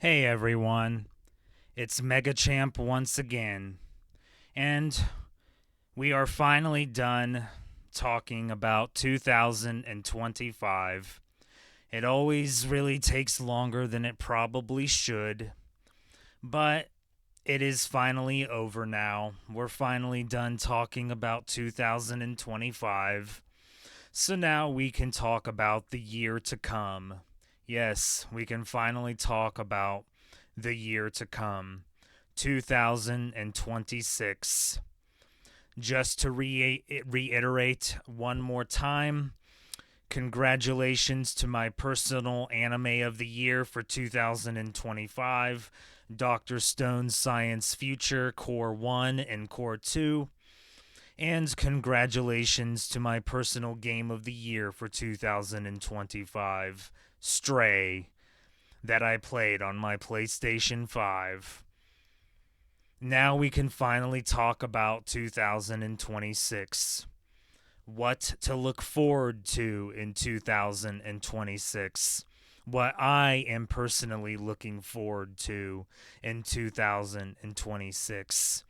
Hey everyone, it's MegaChamp once again, and we are finally done talking about 2025. It always really takes longer than it probably should, but it is finally over now. We're finally done talking about 2025, so now we can talk about the year to come. Yes, we can finally talk about the year to come, 2026. Just to reiterate one more time, congratulations to my personal anime of the year for 2025, Dr. Stone's Science Future Core 1 and Core 2. And congratulations to my personal game of the year for 2025, Stray, that I played on my PlayStation 5. Now we can finally talk about 2026. What to look forward to in 2026. What I am personally looking forward to in 2026.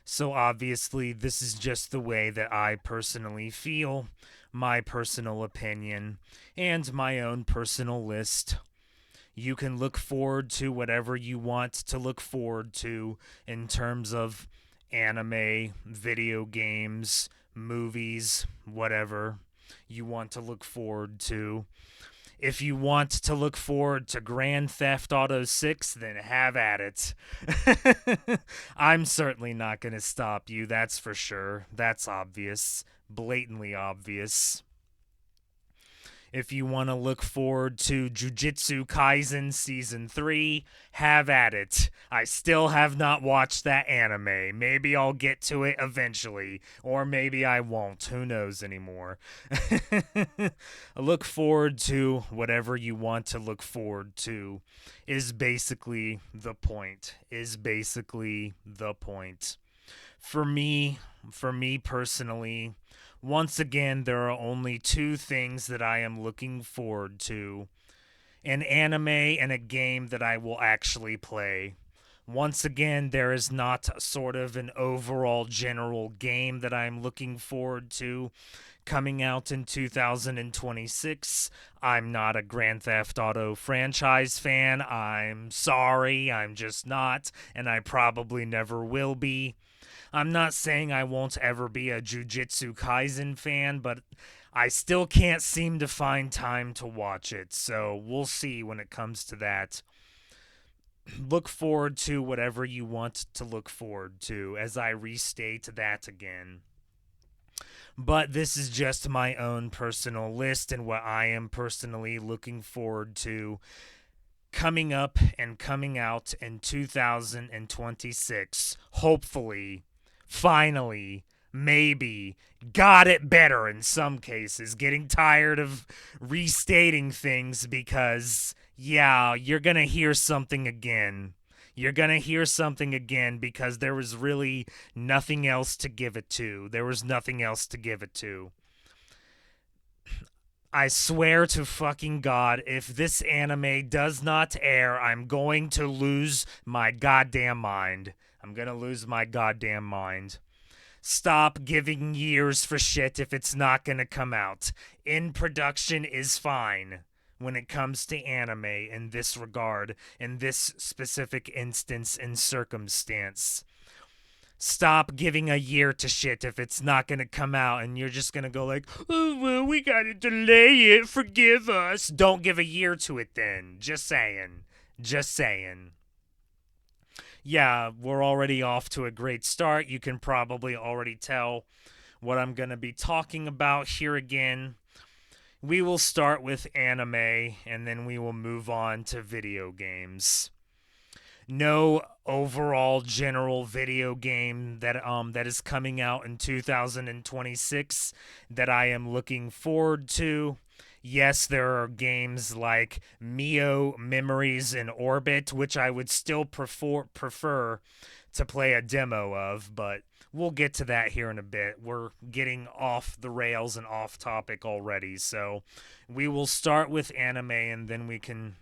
So obviously, this is just the way that I personally feel, my personal opinion, and my own personal list. You can look forward to whatever you want to look forward to in terms of anime, video games, movies, whatever you want to look forward to. If you want to look forward to Grand Theft Auto 6, then have at it. I'm certainly not going to stop you, that's for sure. That's obvious. Blatantly obvious. If you want to look forward to Jujutsu Kaisen Season 3, have at it. I still have not watched that anime. Maybe I'll get to it eventually, or maybe I won't. Who knows anymore? Look forward to whatever you want to look forward to, is basically the point. For me personally, once again, there are only two things that I am looking forward to: an anime and a game that I will actually play. Once again, there is not sort of an overall general game that I'm looking forward to coming out in 2026. I'm not a Grand Theft Auto franchise fan. I'm sorry, I'm just not, and I probably never will be. I'm not saying I won't ever be a Jujutsu Kaisen fan, but I still can't seem to find time to watch it, so we'll see when it comes to that. Look forward to whatever you want to look forward to, as I restate that again. But this is just my own personal list and what I am personally looking forward to coming up and coming out in 2026. Hopefully, finally, maybe, got it better in some cases. Getting tired of restating things because, yeah, you're going to hear something again. You're going to hear something again because there was really nothing else to give it to. There was nothing else to give it to. I swear to fucking God, if this anime does not air, I'm going to lose my goddamn mind. I'm gonna lose my goddamn mind. Stop giving years for shit if it's not gonna come out. In production is fine when it comes to anime in this regard, in this specific instance and circumstance. Stop giving a year to shit if it's not going to come out and you're just going to go like, oh, well, we got to delay it. Forgive us. Don't give a year to it then. Just saying. Just saying. Yeah, we're already off to a great start. You can probably already tell what I'm going to be talking about here again. We will start with anime and then we will move on to video games. No overall general video game that is coming out in 2026 that I am looking forward to. Yes, there are games like Mio Memories in Orbit, which I would still prefer to play a demo of, but we'll get to that here in a bit. We're getting off the rails and off topic already, so we will start with anime and then we can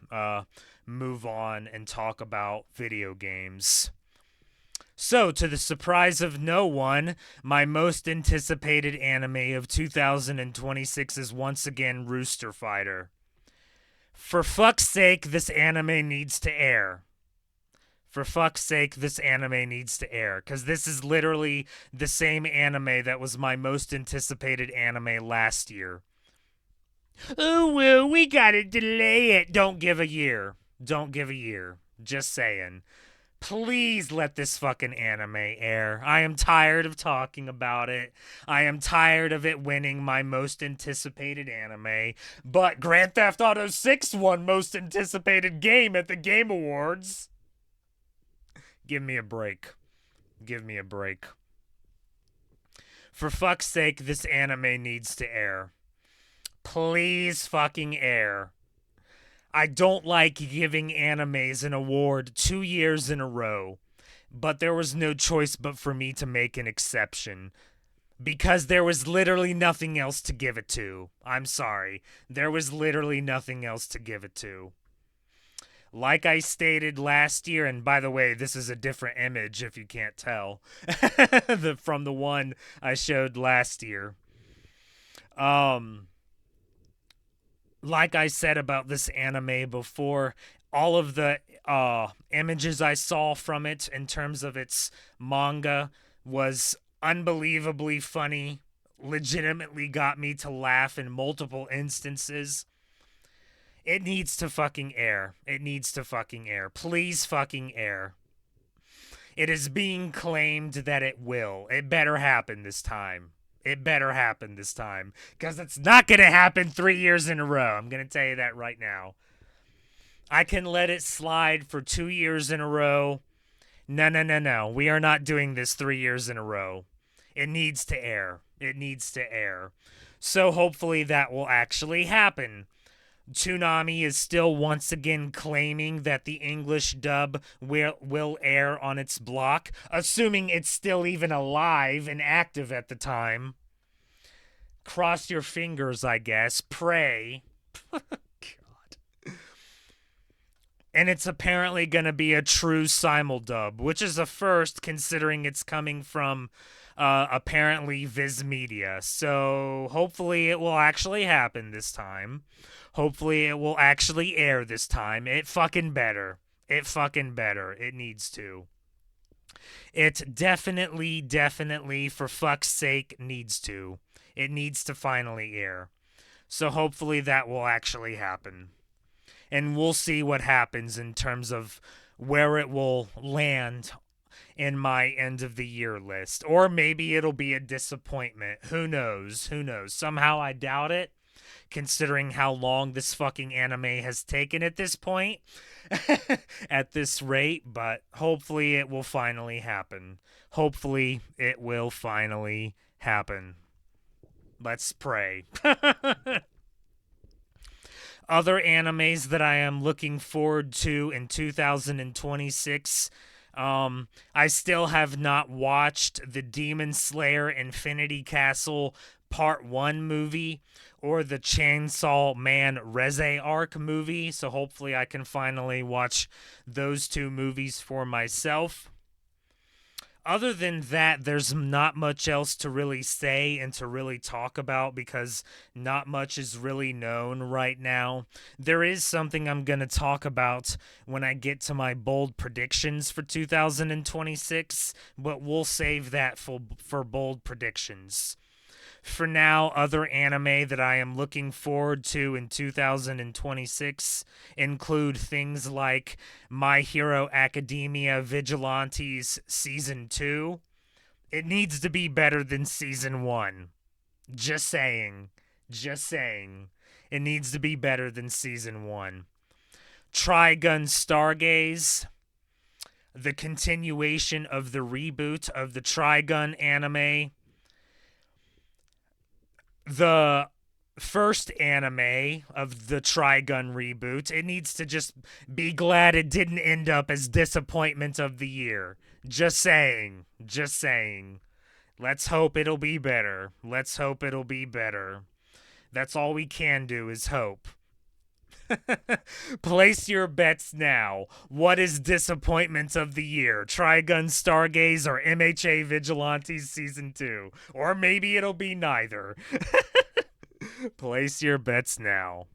move on and talk about video games. So, to the surprise of no one, my most anticipated anime of 2026 is once again Rooster Fighter. For fuck's sake, this anime needs to air. For fuck's sake, this anime needs to air. Because this is literally the same anime that was my most anticipated anime last year. Oh, well, we gotta delay it. Don't give a year. Don't give a year. Just saying. Please let this fucking anime air. I am tired of talking about it. I am tired of it winning my most anticipated anime. But Grand Theft Auto 6 won most anticipated game at the Game Awards. Give me a break. Give me a break. For fuck's sake, this anime needs to air. Please fucking air. I don't like giving animes an award 2 years in a row, but there was no choice but for me to make an exception. Because there was literally nothing else to give it to. I'm sorry. There was literally nothing else to give it to. Like I stated last year, and by the way, this is a different image if you can't tell, from the one I showed last year. Like I said about this anime before, all of the images I saw from it in terms of its manga was unbelievably funny, legitimately got me to laugh in multiple instances. It needs to fucking air. It needs to fucking air. Please fucking air. It is being claimed that it will. It better happen this time. It better happen this time. Because it's not going to happen 3 years in a row. I'm going to tell you that right now. I can let it slide for 2 years in a row. No. We are not doing this 3 years in a row. It needs to air. It needs to air. So hopefully that will actually happen. Toonami is still once again claiming that the English dub will air on its block, assuming it's still even alive and active at the time. Cross your fingers, I guess. Pray. God. And it's apparently going to be a true simuldub, which is a first considering it's coming from apparently Viz Media. So hopefully it will actually happen this time. Hopefully it will actually air this time. It fucking better. It fucking better. It needs to. It definitely, for fuck's sake, needs to. It needs to finally air. So hopefully that will actually happen. And we'll see what happens in terms of where it will land in my end of the year list. Or maybe it'll be a disappointment. Who knows? Who knows? Somehow I doubt it, considering how long this fucking anime has taken at this point, at this rate, but hopefully it will finally happen. Hopefully it will finally happen. Let's pray. Other animes that I am looking forward to in 2026, I still have not watched the Demon Slayer Infinity Castle Part 1 movie or the Chainsaw Man Reze Arc movie, so hopefully I can finally watch those two movies for myself. Other than that, there's not much else to really say and to really talk about because not much is really known right now. There is something I'm going to talk about when I get to my bold predictions for 2026, but we'll save that for bold predictions. For now, other anime that I am looking forward to in 2026 include things like My Hero Academia Vigilantes Season 2. It needs to be better than Season 1. Just saying. Just saying. It needs to be better than Season 1. Trigun Stargaze. The continuation of the reboot of the Trigun anime. The first anime of the Trigun reboot, it needs to just be glad it didn't end up as disappointment of the year. Just saying. Just saying. Let's hope it'll be better. Let's hope it'll be better. That's all we can do is hope. Place your bets now. What is disappointment of the year? Trigun Stargaze or MHA Vigilantes Season 2? Or maybe it'll be neither. Place your bets now.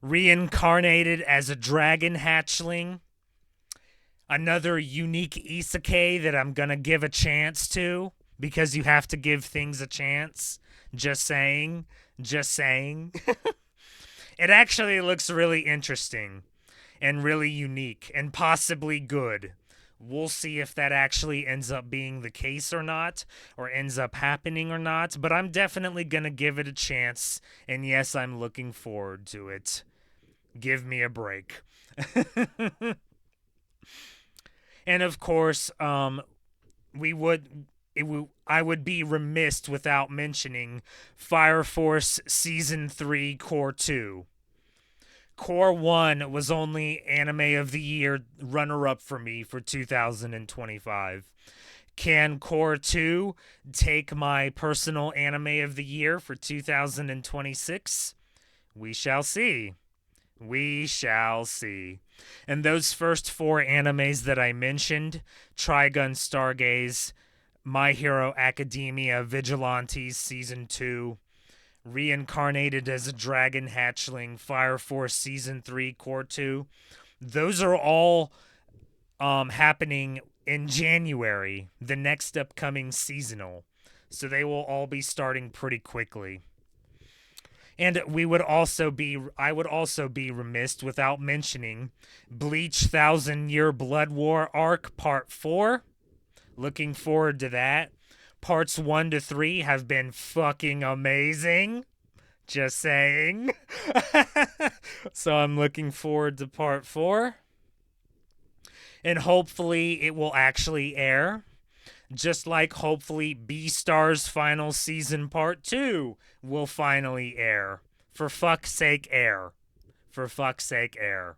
Reincarnated as a dragon hatchling. Another unique isekai that I'm gonna give a chance to because you have to give things a chance. Just saying. Just saying. It actually looks really interesting and really unique and possibly good. We'll see if that actually ends up being the case or not, or ends up happening or not, but I'm definitely going to give it a chance, and yes, I'm looking forward to it. Give me a break. And of course, I would be remiss without mentioning Fire Force Season 3 Core 2. Core 1 was only Anime of the Year runner-up for me for 2025. Can Core 2 take my personal Anime of the Year for 2026? We shall see. We shall see. And those first 4 animes that I mentioned, Trigun Stargaze, My Hero Academia Vigilantes Season 2, Reincarnated as a Dragon Hatchling, Fire Force Season 3 Core 2, those are all happening in January, the next upcoming seasonal. So they will all be starting pretty quickly. And I would also be remiss without mentioning Bleach 1,000 Year Blood War Arc Part 4. Looking forward to that. Parts 1 to 3 have been fucking amazing. Just saying. So I'm looking forward to Part 4. And hopefully it will actually air. Just like hopefully Beastar's final season Part 2 will finally air. For fuck's sake, air. For fuck's sake, air.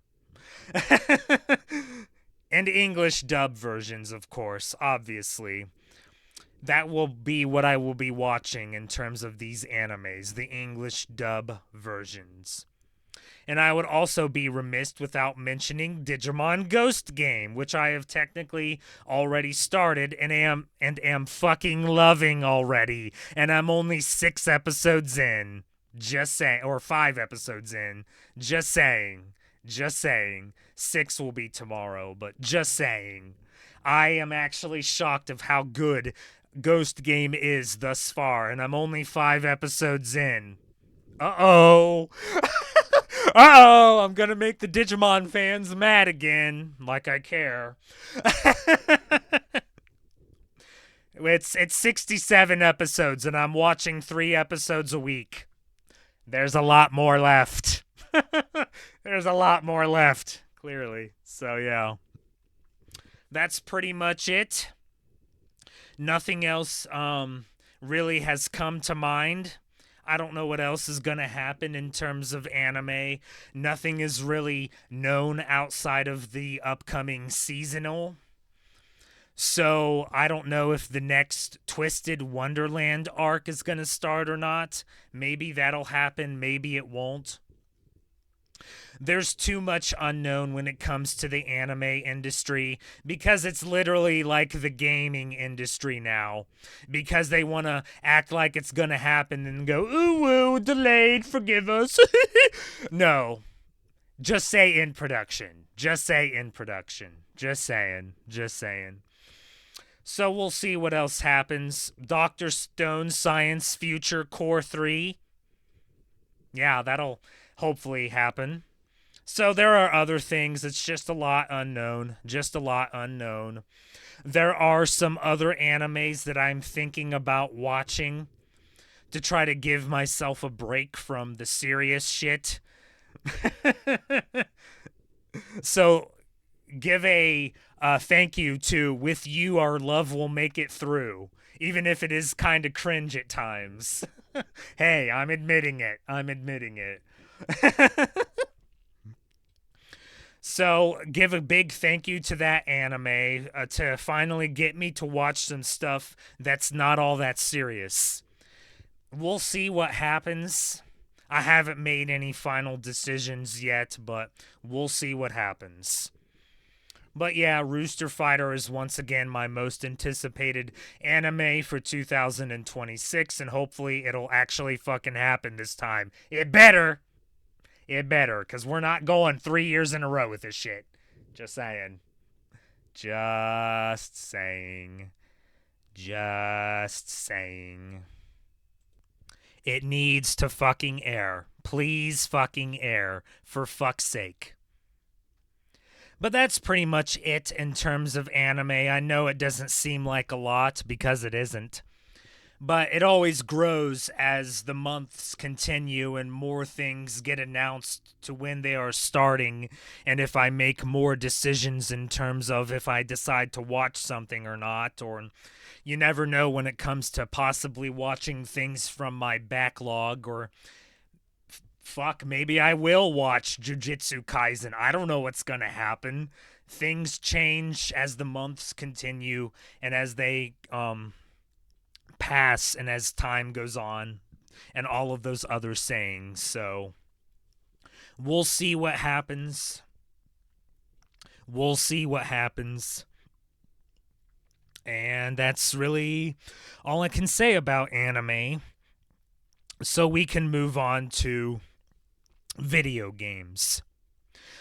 And English dub versions, of course, obviously. That will be what I will be watching in terms of these animes, the English dub versions. And I would also be remiss without mentioning Digimon Ghost Game, which I have technically already started and am fucking loving already. And I'm only 6 episodes in. Just saying. Or 5 episodes in. Just saying. Just saying. 6 will be tomorrow, but just saying. I am actually shocked of how good Ghost Game is thus far, and I'm only 5 episodes in. Uh-oh. Uh-oh, I'm gonna make the Digimon fans mad again, like I care. It's 67 episodes, and I'm watching 3 episodes a week. There's a lot more left. There's a lot more left, clearly. So, yeah. That's pretty much it. Nothing else really has come to mind. I don't know what else is going to happen in terms of anime. Nothing is really known outside of the upcoming seasonal. So I don't know if the next Twisted Wonderland arc is going to start or not. Maybe that'll happen, maybe it won't. There's too much unknown when it comes to the anime industry because it's literally like the gaming industry now. Because they want to act like it's going to happen and go, ooh, delayed, forgive us. No. Just say in production. Just say in production. Just saying. Just saying. So we'll see what else happens. Dr. Stone Science Future Core 3. Yeah, that'll hopefully happen. So there are other things. It's just a lot unknown. Just a lot unknown. There are some other animes that I'm thinking about watching to try to give myself a break from the serious shit. So give a thank you to With You Our Love Will Make It Through, even if it is kind of cringe at times. Hey, I'm admitting it. I'm admitting it. So, give a big thank you to that anime to finally get me to watch some stuff that's not all that serious. We'll see what happens. I haven't made any final decisions yet, but we'll see what happens. But yeah, Rooster Fighter is once again my most anticipated anime for 2026, and hopefully it'll actually fucking happen this time. It better! It better, because we're not going 3 years in a row with this shit. Just saying. Just saying. Just saying. It needs to fucking air. Please fucking air. For fuck's sake. But that's pretty much it in terms of anime. I know it doesn't seem like a lot because it isn't. But it always grows as the months continue and more things get announced to when they are starting. And if I make more decisions in terms of if I decide to watch something or not, or you never know when it comes to possibly watching things from my backlog, or fuck, maybe I will watch Jujutsu Kaisen. I don't know what's going to happen. Things change as the months continue and as they pass and as time goes on and all of those other sayings. So we'll see what happens. We'll see what happens. And that's really all I can say about anime. So we can move on to video games.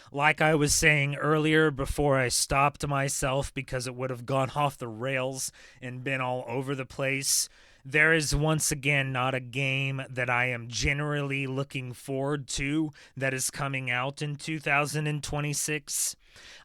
Like I was saying earlier before I stopped myself because it would have gone off the rails and been all over the place, there is once again not a game that I am generally looking forward to that is coming out in 2026.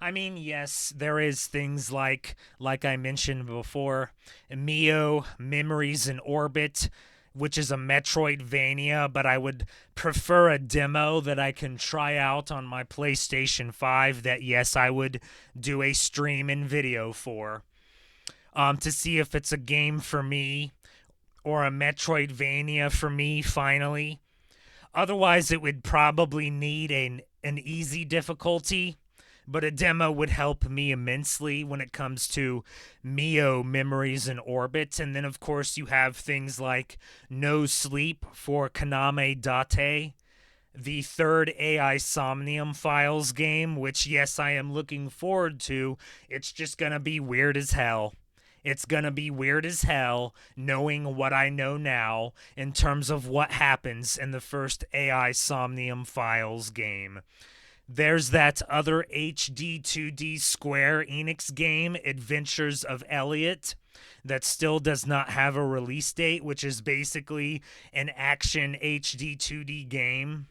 I mean, yes, there is things like I mentioned before, Mio, Memories in Orbit, which is a Metroidvania, but I would prefer a demo that I can try out on my PlayStation 5 that, yes, I would do a stream and video for, to see if it's a game for me or a Metroidvania for me, finally. Otherwise, it would probably need an easy difficulty, but a demo would help me immensely when it comes to Mio, Memories in Orbit. And then, of course, you have things like No Sleep for Kaname Date, the third AI Somnium Files game, which, yes, I am looking forward to. It's just going to be weird as hell. It's going to be weird as hell knowing what I know now in terms of what happens in the first AI Somnium Files game. There's that other HD 2D Square Enix game, Adventures of Elliot, that still does not have a release date, which is basically an action HD 2D game.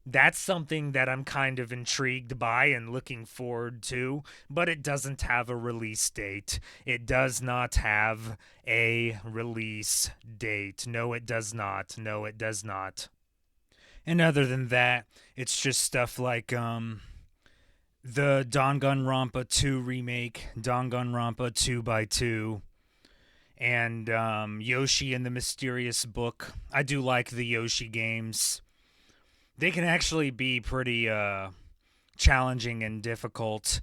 That's something that I'm kind of intrigued by and looking forward to, but it doesn't have a release date. It does not have a release date. No, it does not. No, it does not. And other than that, it's just stuff like the Danganronpa 2 remake, Danganronpa 2x2, and Yoshi and the Mysterious Book. I do like the Yoshi games. They can actually be pretty challenging and difficult.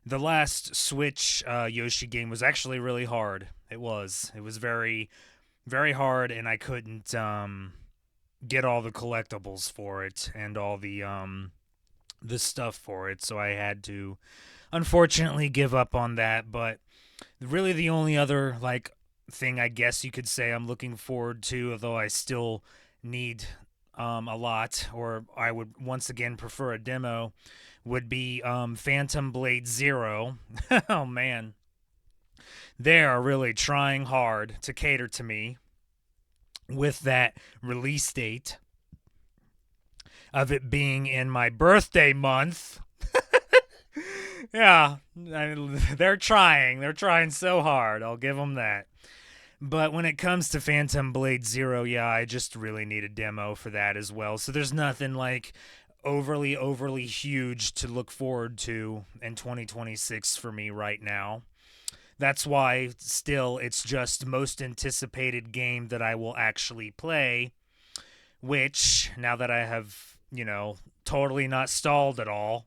The last Switch Yoshi game was actually really hard. It was. It was very, very hard, and I couldn't get all the collectibles for it and all the stuff for it, so I had to unfortunately give up on that. But really the only other thing I guess you could say I'm looking forward to, although I still need a lot, or I would once again prefer a demo, would be Phantom Blade Zero. Oh man, they are really trying hard to cater to me with that release date of it being in my birthday month. Yeah, they're trying. They're trying so hard. I'll give them that. But when it comes to Phantom Blade Zero, yeah, I just really need a demo for that as well. So there's nothing overly huge to look forward to in 2026 for me right now. That's why still it's just most anticipated game that I will actually play, which now that I have, totally not stalled at all,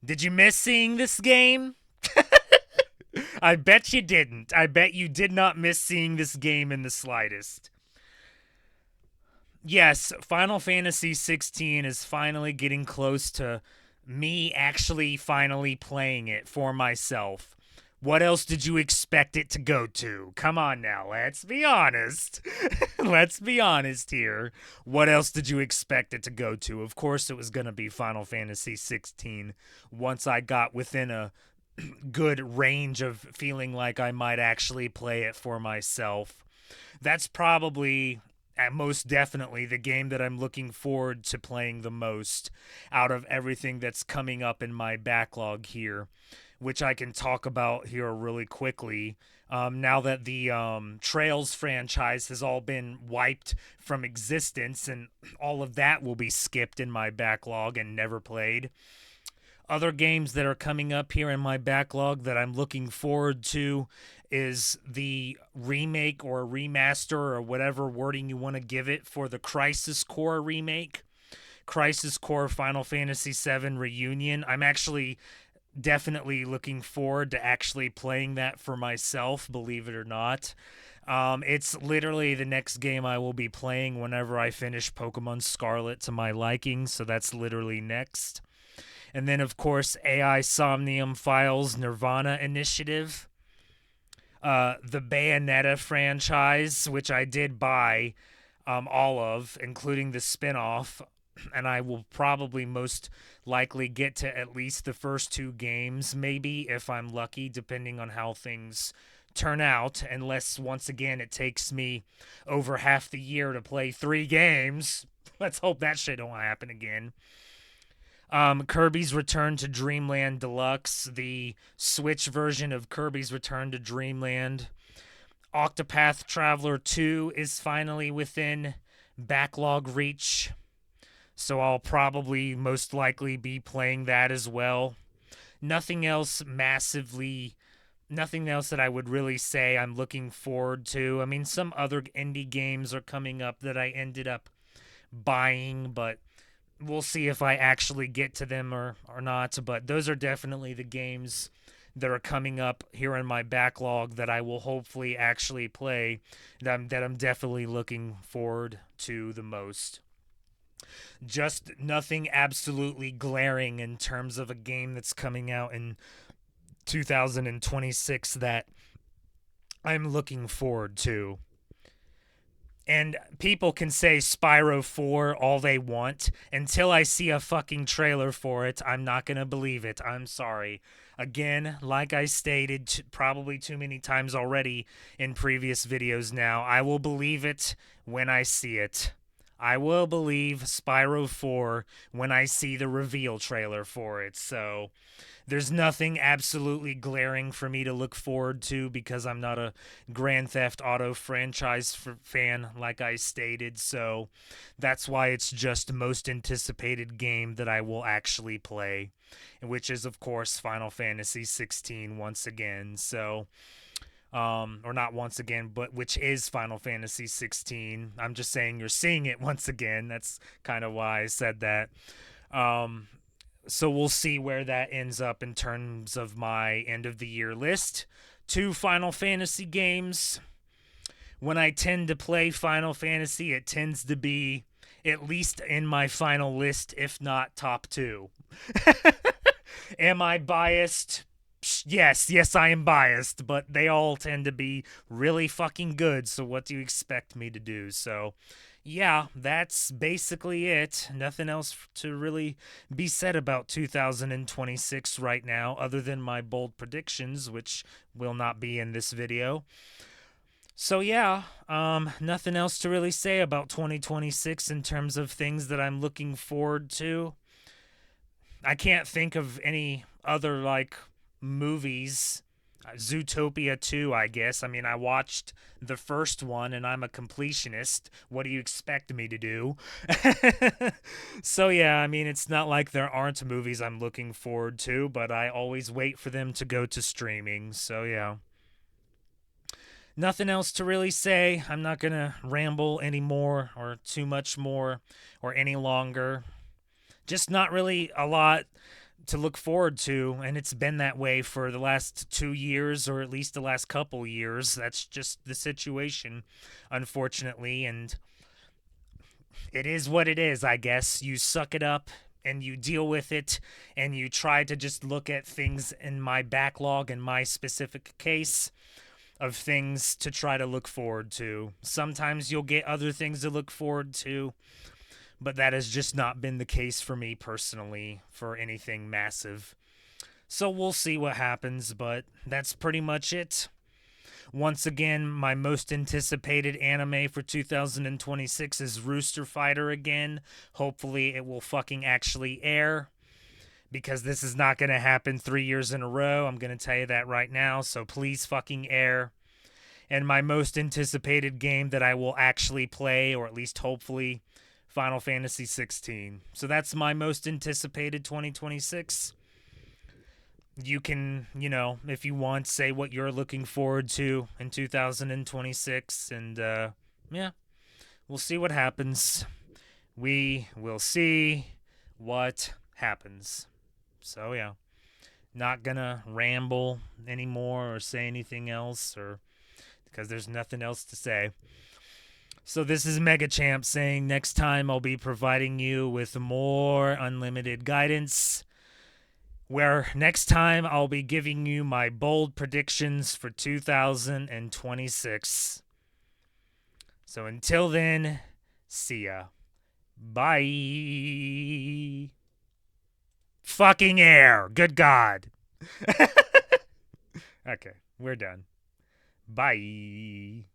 Did you miss seeing this game? I bet you didn't. I bet you did not miss seeing this game in the slightest. Yes, Final Fantasy 16 is finally getting close to me actually finally playing it for myself. What else did you expect it to go to? Come on now, let's be honest. Let's be honest here. What else did you expect it to go to? Of course, it was going to be Final Fantasy 16 once I got within a good range of feeling like I might actually play it for myself. That's probably most definitely the game that I'm looking forward to playing the most out of everything that's coming up in my backlog here, which I can talk about here really quickly. Now that the Trails franchise has all been wiped from existence, and all of that will be skipped in my backlog and never played. Other games that are coming up here in my backlog that I'm looking forward to is the remake or remaster or whatever wording you want to give it for the Crisis Core remake. Crisis Core Final Fantasy VII Reunion. I'm actually definitely looking forward to actually playing that for myself, believe it or not. It's literally the next game I will be playing whenever I finish Pokemon Scarlet to my liking, so that's literally next. And then, of course, AI Somnium Files Nirvana Initiative, the Bayonetta franchise, which I did buy all of, including the spin-off, and I will probably most likely get to at least the first two games, maybe if I'm lucky, depending on how things turn out, unless once again it takes me over half the year to play 3 games. Let's hope that shit don't happen again. Kirby's Return to Dreamland Deluxe, the Switch version of Kirby's Return to Dreamland. Octopath Traveler 2 is finally within backlog reach, so I'll probably most likely be playing that as well. Nothing else massively, nothing else that I would really say I'm looking forward to. I mean, some other indie games are coming up that I ended up buying, but we'll see if I actually get to them or not. But those are definitely the games that are coming up here in my backlog that I will hopefully actually play, that I'm definitely looking forward to the most. Just nothing absolutely glaring in terms of a game that's coming out in 2026 that I'm looking forward to. And people can say Spyro 4 all they want. Until I see a fucking trailer for it, I'm not going to believe it. I'm sorry. Again, like I stated probably too many times already in previous videos now, I will believe it when I see it. I will believe Spyro 4 when I see the reveal trailer for it. So there's nothing absolutely glaring for me to look forward to because I'm not a Grand Theft Auto franchise fan, like I stated. So that's why it's just most anticipated game that I will actually play, which is, of course, Final Fantasy 16 once again. So or not once again, but which is Final Fantasy 16. I'm just saying you're seeing it once again. That's kind of why I said that. Um, so we'll see where that ends up in terms of my end of the year list. 2 Final Fantasy games. When I tend to play Final Fantasy, it tends to be at least in my final list, if not top 2. Am I biased? Yes, I am biased, but they all tend to be really fucking good, so what do you expect me to do? So, yeah, that's basically it. Nothing else to really be said about 2026 right now, other than my bold predictions, which will not be in this video. So yeah, nothing else to really say about 2026 in terms of things that I'm looking forward to. I can't think of any other like movies. Zootopia 2, I guess. I mean, I watched the first one and I'm a completionist. What do you expect me to do? So, yeah, I mean, it's not like there aren't movies I'm looking forward to, but I always wait for them to go to streaming. So, yeah. Nothing else to really say. I'm not going to ramble anymore or too much more or any longer. just not really a lot to look forward to, and it's been that way for the last 2 years, or at least the last couple years. That's just the situation, unfortunately, and it is what it is, I guess. You suck it up and you deal with it, and you try to just look at things in my backlog, in my specific case of things to try to look forward to. Sometimes you'll get other things to look forward to, but that has just not been the case for me personally for anything massive. So we'll see what happens, but that's pretty much it. Once again, my most anticipated anime for 2026 is Rooster Fighter again. Hopefully, it will fucking actually air, because this is not going to happen 3 years in a row. I'm going to tell you that right now. So please fucking air. And my most anticipated game that I will actually play, or at least hopefully, Final Fantasy 16. So that's my most anticipated 2026. You can, if you want, say what you're looking forward to in 2026. And, yeah, we'll see what happens. We will see what happens. So, yeah, not gonna ramble anymore or say anything else, or because there's nothing else to say. So this is Mega Champ saying next time I'll be providing you with more unlimited guidance, where next time I'll be giving you my bold predictions for 2026. So until then, see ya. Bye. Fucking air. Good God. Okay, we're done. Bye.